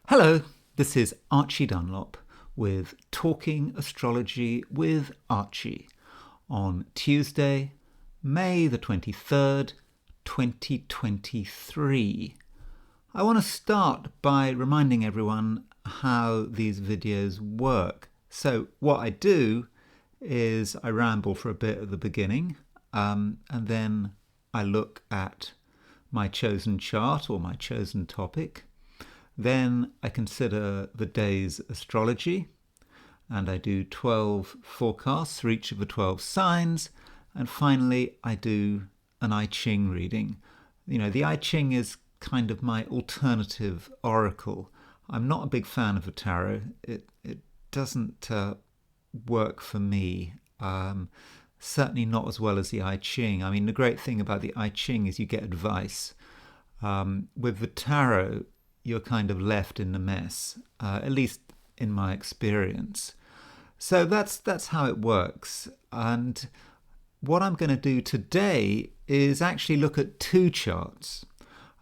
Hello, this is Archie Dunlop with Talking Astrology with Archie on Tuesday, May the 23rd, 2023. I want to start by reminding everyone how these videos work. So what I do is I ramble for a bit at the beginning and then I look at my chosen chart or my chosen topic. Then I consider the day's astrology and I do 12 forecasts for each of the 12 signs. And finally, I do an I Ching reading. You know, the I Ching is kind of my alternative oracle. I'm not a big fan of the tarot. It doesn't work for me. Certainly not as well as the I Ching. I mean, the great thing about the I Ching is you get advice. With the tarot, you're kind of left in the mess, at least in my experience. So that's how it works. And what I'm going to do today is actually look at two charts.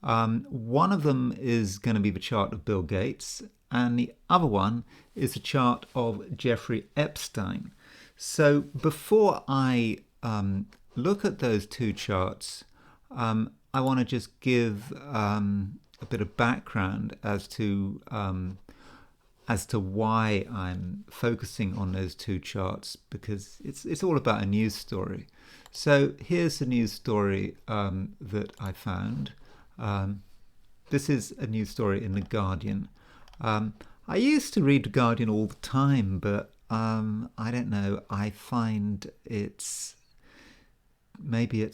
One of them is going to be the chart of Bill Gates, and the other one is a chart of Jeffrey Epstein. So before I look at those two charts, I want to just give a bit of background as to why I'm focusing on those two charts, because it's all about a news story. So here's the news story that I found. This is a news story in The Guardian. I used to read The Guardian all the time, but I don't know. I find maybe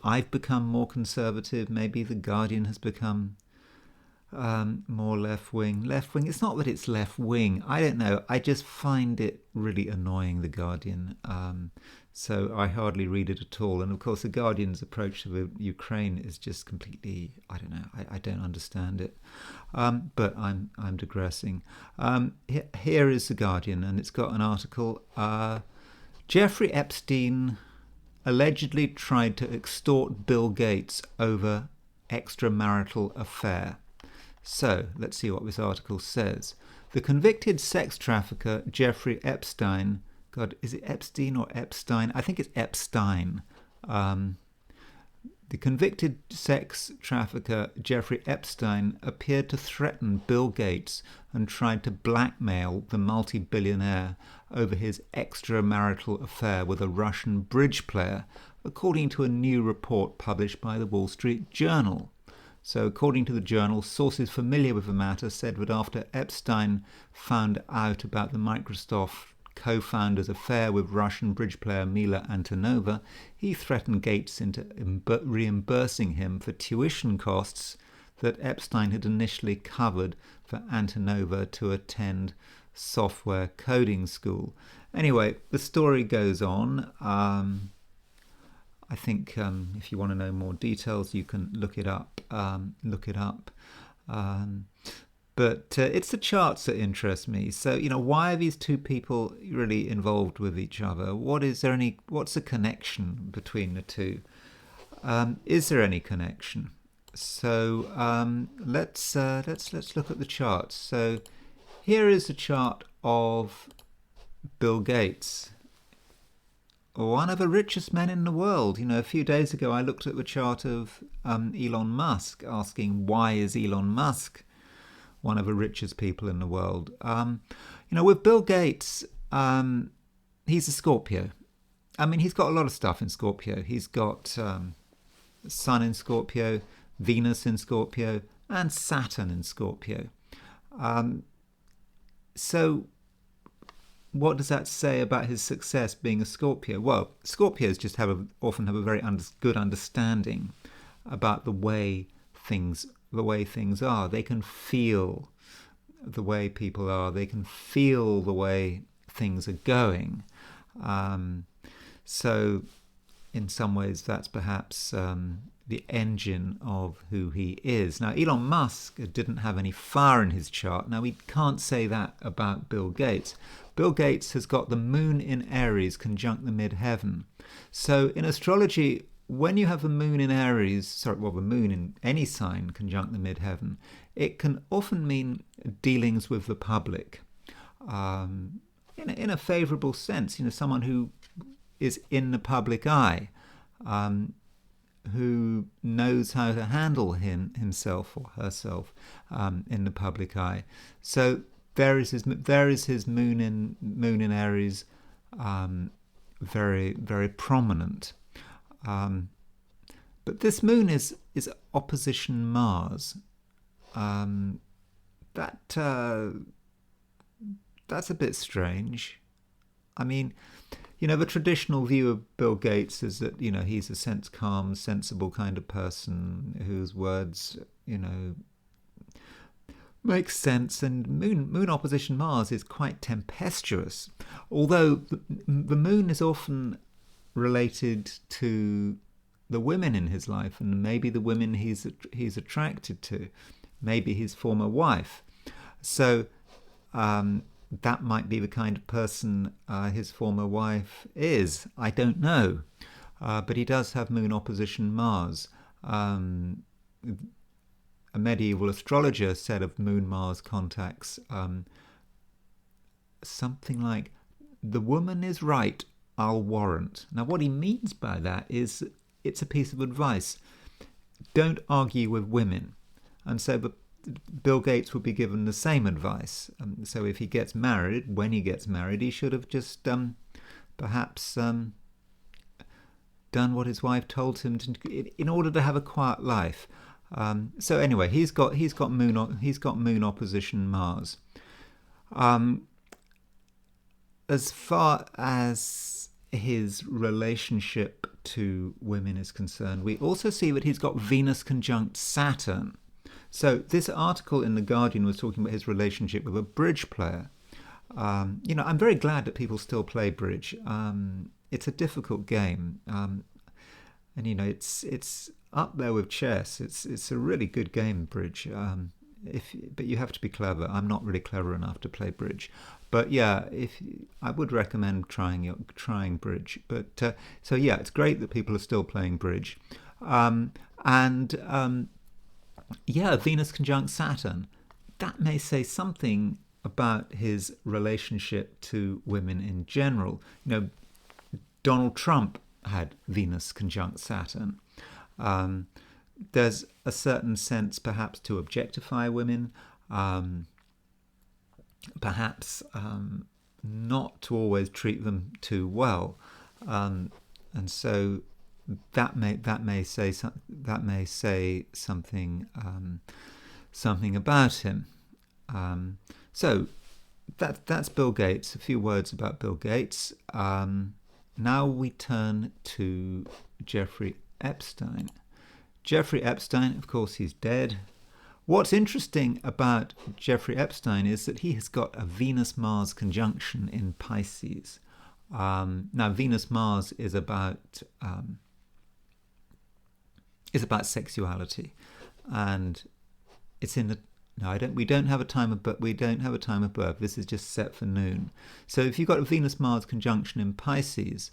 I've become more conservative. Maybe The Guardian has become more left-wing. It's not that it's left-wing. I don't know. I just find it really annoying, The Guardian. So I hardly read it at all. And of course, The Guardian's approach to the Ukraine is just completely, I don't know. I don't understand it. But I'm digressing. Here is The Guardian, and it's got an article. Jeffrey Epstein allegedly tried to extort Bill Gates over extramarital affair. So, let's see what this article says. The convicted sex trafficker Jeffrey Epstein, God, is it Epstein or Epstein? I think it's Epstein. The convicted sex trafficker Jeffrey Epstein appeared to threaten Bill Gates and tried to blackmail the multi-billionaire over his extramarital affair with a Russian bridge player, according to a new report published by the Wall Street Journal. So according to the journal, sources familiar with the matter said that after Epstein found out about the Microsoft co-founder's affair with Russian bridge player Mila Antonova, he threatened Gates into reimbursing him for tuition costs that Epstein had initially covered for Antonova to attend software coding school. Anyway, the story goes on. I think if you want to know more details, you can look it up. But it's the charts that interest me. So, you know, why are these two people really involved with each other? What's the connection between the two? Is there any connection? So let's look at the charts. So here is a chart of Bill Gates, one of the richest men in the world. You know, a few days ago I looked at the chart of Elon Musk, asking why is Elon Musk one of the richest people in the world. You know, with Bill Gates, he's a Scorpio. I mean, he's got a lot of stuff in Scorpio. He's got Sun in Scorpio, Venus in Scorpio, and Saturn in Scorpio. So what does that say about his success being a Scorpio? Well, Scorpios just often have a very good understanding about the way things are. They can feel the way people are. They can feel the way things are going. So in some ways that's perhaps the engine of who he is. Now, Elon Musk didn't have any fire in his chart. Now, we can't say that about Bill Gates. Bill Gates has got the moon in Aries conjunct the midheaven. So in astrology, when you have the moon in Aries, the moon in any sign conjunct the midheaven, it can often mean dealings with the public, in a favourable sense. Someone who is in the public eye, who knows how to handle himself or herself in the public eye. So there is his moon in Aries, very, very prominent. But this moon is opposition Mars. That's a bit strange. I mean, the traditional view of Bill Gates is that, he's a calm, sensible kind of person whose words, make sense. And moon opposition Mars is quite tempestuous. Although the moon is often related to the women in his life, and maybe the women he's attracted to, maybe his former wife. So that might be the kind of person his former wife is. I don't know. But he does have moon opposition Mars. A medieval astrologer said of moon-Mars contacts something like, "The woman is right, I'll warrant." Now, what he means by that is it's a piece of advice. Don't argue with women. And so Bill Gates would be given the same advice. So if he gets married, when he gets married, he should have just perhaps done what his wife told him to, in order to have a quiet life. So anyway, he's got moon opposition Mars. As far as his relationship to women is concerned, we also see that he's got Venus conjunct Saturn. So this article in The Guardian was talking about his relationship with a bridge player. I'm very glad that people still play bridge. It's a difficult game, and it's up there with chess. It's a really good game, bridge. But you have to be clever. I'm not really clever enough to play bridge. But yeah, I would recommend trying bridge. But so yeah, it's great that people are still playing bridge, Venus conjunct Saturn. That may say something about his relationship to women in general. Donald Trump had Venus conjunct Saturn. There's a certain sense, perhaps, to objectify women, perhaps not to always treat them too well, and so that may say something about him. So that's Bill Gates. A few words about Bill Gates. Now we turn to Jeffrey Epstein. Jeffrey Epstein, of course, he's dead. What's interesting about Jeffrey Epstein is that he has got a Venus-Mars conjunction in Pisces. Now, Venus-Mars is about sexuality, and it's in the. No, we don't have a time of birth. This is just set for noon. So if you've got a Venus-Mars conjunction in Pisces,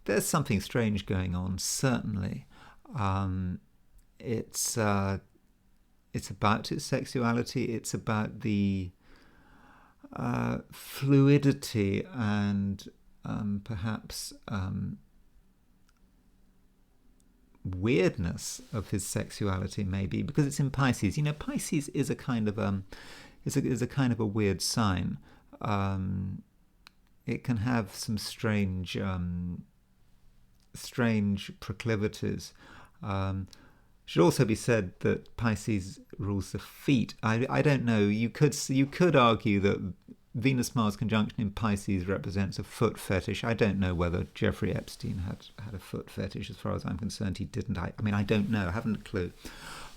there's something strange going on. Certainly, it's about its sexuality. It's about the fluidity and perhaps weirdness of his sexuality, maybe because it's in Pisces. Pisces is a kind of a weird sign. It can have some strange proclivities. Should also be said that Pisces rules the feet. I don't know. You could argue that Venus-Mars conjunction in Pisces represents a foot fetish. I don't know whether Jeffrey Epstein had a foot fetish. As far as I'm concerned, he didn't. I don't know. I haven't a clue.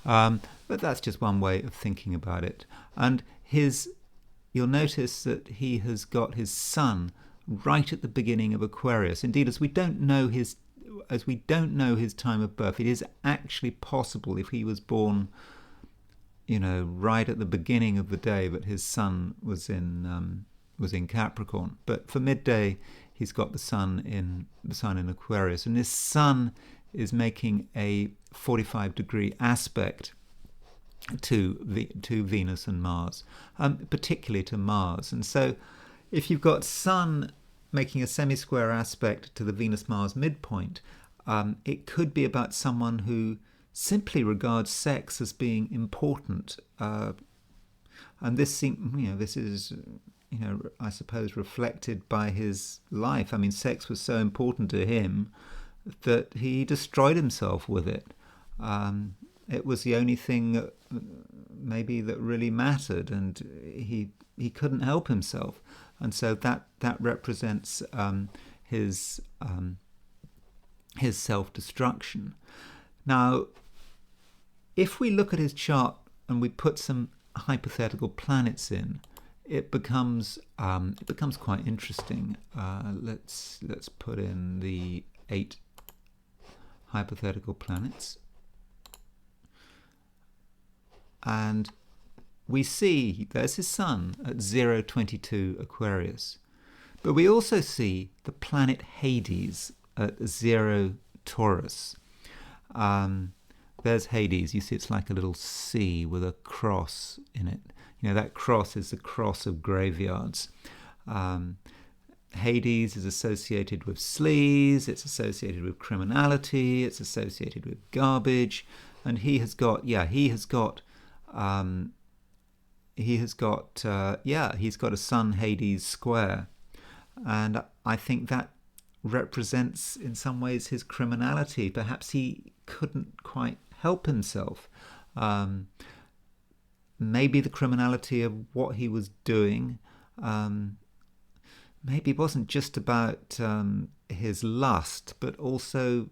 But that's just one way of thinking about it. And you'll notice that he has got his sun right at the beginning of Aquarius. Indeed, as we don't know his time of birth, it is actually possible, if he was born right at the beginning of the day, that his sun was in Capricorn. But for midday, he's got the sun in Aquarius, and his sun is making a 45-degree aspect to Venus and Mars, particularly to Mars. And so if you've got Sun making a semi-square aspect to the Venus-Mars midpoint, it could be about someone who simply regards sex as being important. And this is, I suppose, reflected by his life. I mean, sex was so important to him that he destroyed himself with it. It was the only thing maybe that really mattered, and he couldn't help himself. And so that represents his self-destruction. Now, if we look at his chart and we put some hypothetical planets in, it becomes quite interesting. Let's put in the 8 hypothetical planets, and we see there's his sun at 0.22 Aquarius, but we also see the planet Hades at 0 Taurus. There's Hades. You see it's like a little C with a cross in it. That cross is the cross of graveyards. Hades is associated with sleaze, it's associated with criminality, it's associated with garbage, and he's got a Sun Hades square, and I think that represents in some ways his criminality. Perhaps he couldn't quite help himself. Maybe the criminality of what he was doing maybe wasn't just about his lust, but also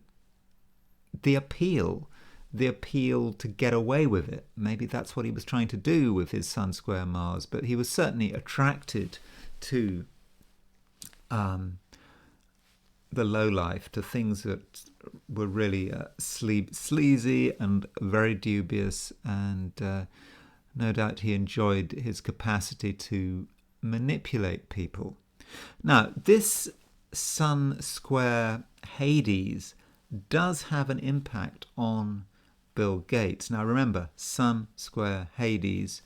the appeal to get away with it. Maybe that's what he was trying to do with his Sun square Mars, but he was certainly attracted to the low life, to things that were really sleazy and very dubious, and no doubt he enjoyed his capacity to manipulate people. Now, this Sun square Hades does have an impact on Bill Gates. Now remember, Sun square Hades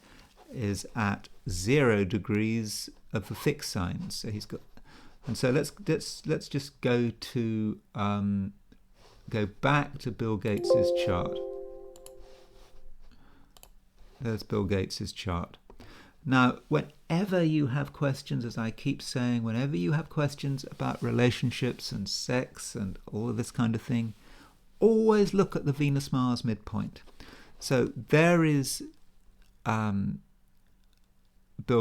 is at 0 degrees of the fixed sign, so he's got. And so let's just go back to Bill Gates's chart. There's Bill Gates's chart. Now, whenever you have questions, as I keep saying, whenever you have questions about relationships and sex and all of this kind of thing, always look at the Venus-Mars midpoint. So there is Bill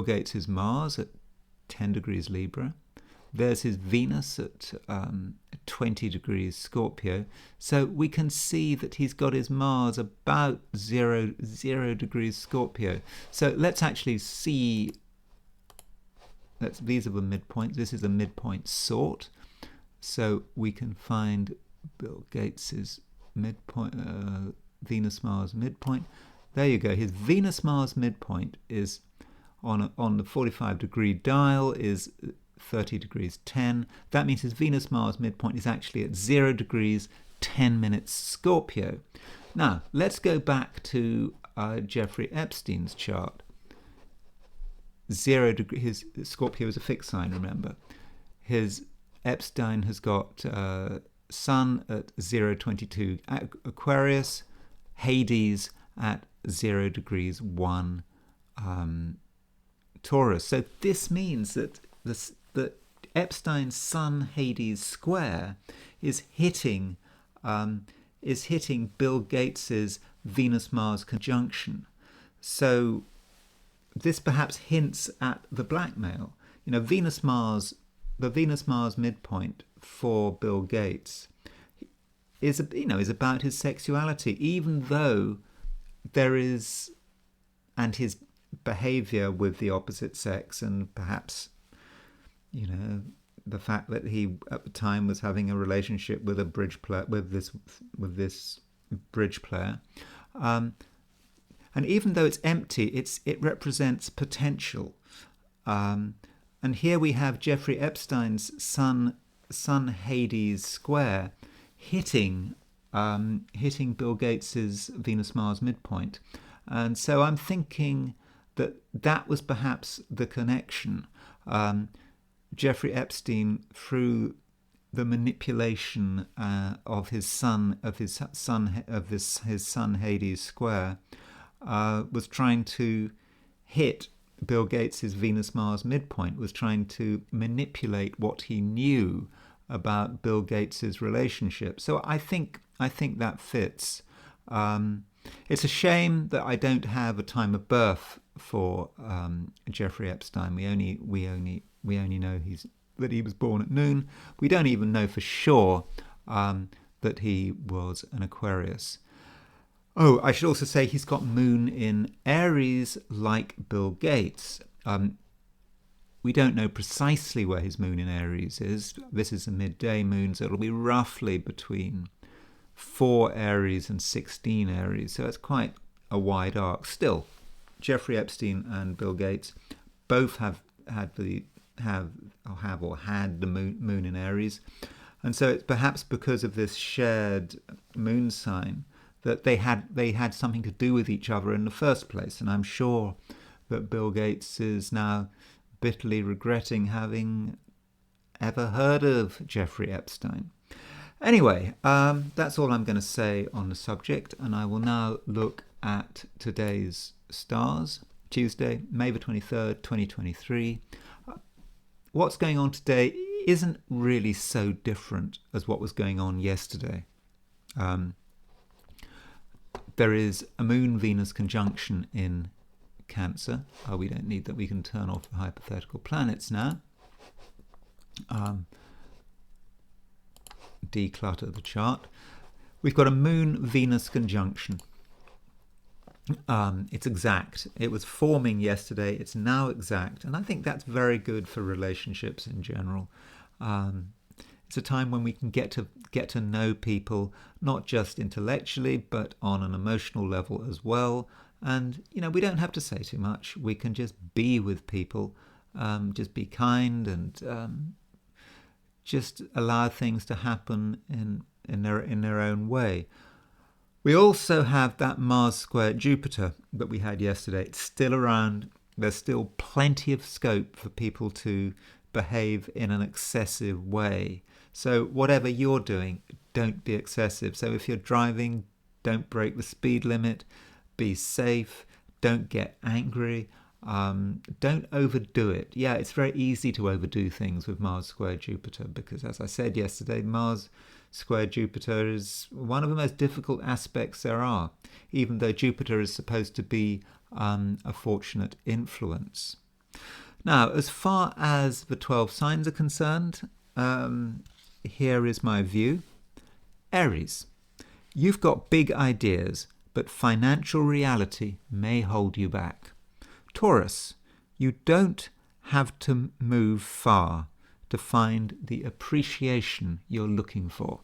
Gates's Mars at 10 degrees Libra. There's his Venus at 20 degrees Scorpio. So we can see that he's got his Mars about 0 degrees Scorpio. So let's actually see. These are the midpoints. This is a midpoint sort. So we can find Bill Gates's midpoint, Venus-Mars midpoint. There you go. His Venus-Mars midpoint is on the 45-degree dial is 30 degrees 10. That means his Venus-Mars midpoint is actually at 0 degrees 10 minutes Scorpio. Now, let's go back to Jeffrey Epstein's chart. 0 degree, his Scorpio is a fixed sign, remember. His Epstein has got Sun at 0.22 Aquarius, Hades at 0 degrees 1 Taurus. So this means that that Epstein's Sun Hades square is hitting Bill Gates's Venus-Mars conjunction. So this perhaps hints at the blackmail. The Venus-Mars midpoint for Bill Gates is about his sexuality, even though there is, and his behavior with the opposite sex, and perhaps the fact that he at the time was having a relationship with a bridge player, with this bridge player, and even though it's empty, it represents potential. And here we have Jeffrey Epstein's Sun Hades square hitting Bill Gates's Venus-Mars midpoint. And so I'm thinking that was perhaps the connection. Jeffrey Epstein, through the manipulation of his sun Hades square, was trying to hit Bill Gates's Venus-Mars midpoint, was trying to manipulate what he knew about Bill Gates's relationship. So I think that fits. It's a shame that I don't have a time of birth for Jeffrey Epstein. We only know that he was born at noon. We don't even know for sure that he was an Aquarius. Oh, I should also say he's got moon in Aries like Bill Gates. We don't know precisely where his moon in Aries is. This is a midday moon, so it'll be roughly between 4 Aries and 16 Aries. So it's quite a wide arc. Still, Jeffrey Epstein and Bill Gates both had the moon in Aries. And so it's perhaps because of this shared moon sign that they had something to do with each other in the first place. And I'm sure that Bill Gates is now bitterly regretting having ever heard of Jeffrey Epstein. Anyway, that's all I'm going to say on the subject, and I will now look at today's stars. Tuesday, May the 23rd, 2023. What's going on today isn't really so different as what was going on yesterday. There is a Moon-Venus conjunction in Cancer. We don't need that. We can turn off the hypothetical planets now. Declutter the chart. We've got a Moon-Venus conjunction. It's exact. It was forming yesterday. It's now exact. And I think that's very good for relationships in general. It's a time when we can get to know people, not just intellectually, but on an emotional level as well. And, we don't have to say too much. We can just be with people, just be kind and just allow things to happen in their own way. We also have that Mars square Jupiter that we had yesterday. It's still around. There's still plenty of scope for people to behave in an excessive way. So whatever you're doing, don't be excessive. So if you're driving, don't break the speed limit. Be safe. Don't get angry. Don't overdo it. Yeah, it's very easy to overdo things with Mars square Jupiter because, as I said yesterday, Mars square Jupiter is one of the most difficult aspects there are, even though Jupiter is supposed to be a fortunate influence. Now, as far as the 12 signs are concerned, here is my view. Aries, you've got big ideas, but financial reality may hold you back. Taurus, you don't have to move far to find the appreciation you're looking for.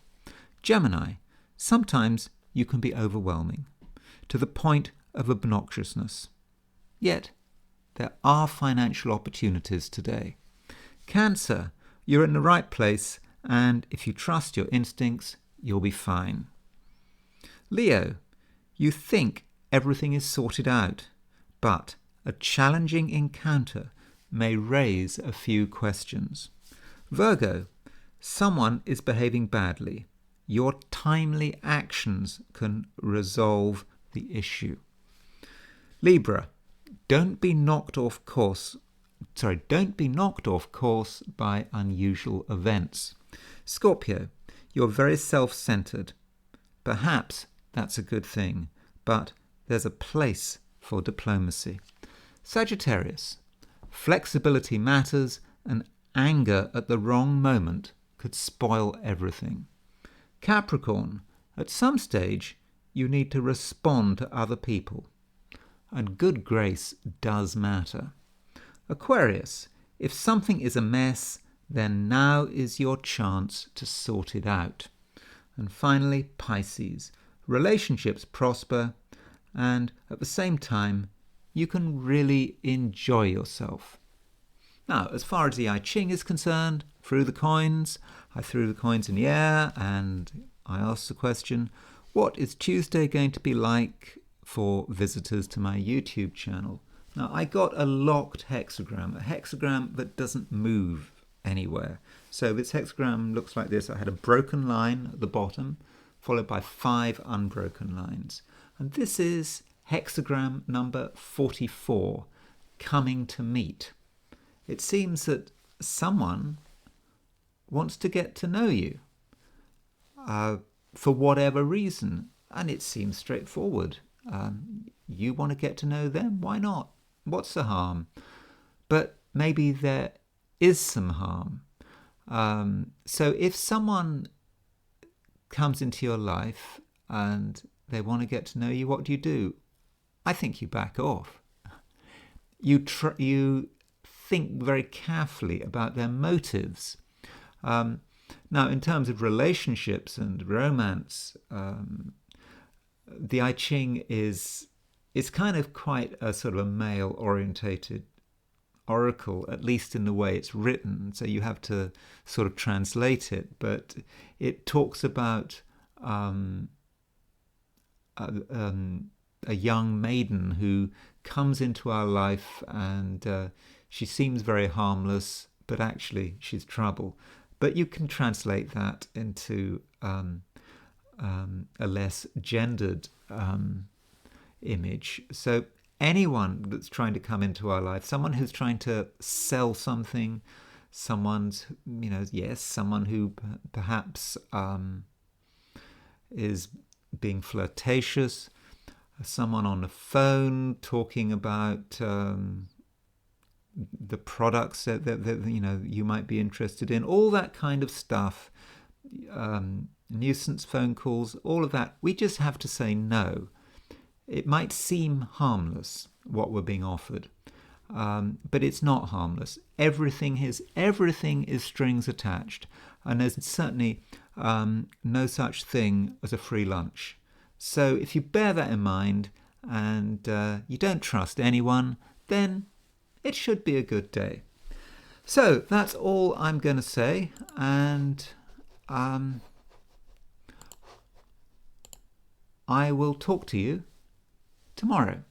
Gemini, sometimes you can be overwhelming, to the point of obnoxiousness. Yet, there are financial opportunities today. Cancer, you're in the right place, and if you trust your instincts, you'll be fine. Leo, you think everything is sorted out, but a challenging encounter may raise a few questions. Virgo, someone is behaving badly. Your timely actions can resolve the issue. Libra, don't be knocked off course by unusual events. Scorpio, you're very self-centered. Perhaps that's a good thing, but there's a place for diplomacy. Sagittarius, flexibility matters, and anger at the wrong moment could spoil everything. Capricorn, at some stage you need to respond to other people, and good grace does matter. Aquarius, if something is a mess, then now is your chance to sort it out. And finally, Pisces, relationships prosper, and at the same time, you can really enjoy yourself. Now, as far as the I Ching is concerned, threw the coins. I threw the coins in the air and I asked the question, what is Tuesday going to be like for visitors to my YouTube channel? Now, I got a locked hexagram, a hexagram that doesn't move anywhere. So this hexagram looks like this. I had a broken line at the bottom, followed by 5 unbroken lines. And this is hexagram number 44, coming to meet. It seems that someone wants to get to know you for whatever reason. And it seems straightforward. You want to get to know them? Why not? What's the harm? But maybe there is some harm. So if someone comes into your life and they want to get to know you, what do? I think you back off. You think very carefully about their motives. Now, in terms of relationships and romance, the I Ching is kind of quite a sort of a male-orientated oracle, at least in the way it's written. So you have to sort of translate it, but it talks about a young maiden who comes into our life and she seems very harmless, but actually she's trouble. But you can translate that into a less gendered image. So anyone that's trying to come into our life, someone who's trying to sell something, someone who perhaps is being flirtatious, someone on the phone talking about the products that you might be interested in, all that kind of stuff, nuisance phone calls, all of that. We just have to say no. It might seem harmless, what we're being offered, but it's not harmless. Everything is strings attached, and there's certainly no such thing as a free lunch. So if you bear that in mind and you don't trust anyone, then it should be a good day. So that's all I'm going to say, and I will talk to you tomorrow.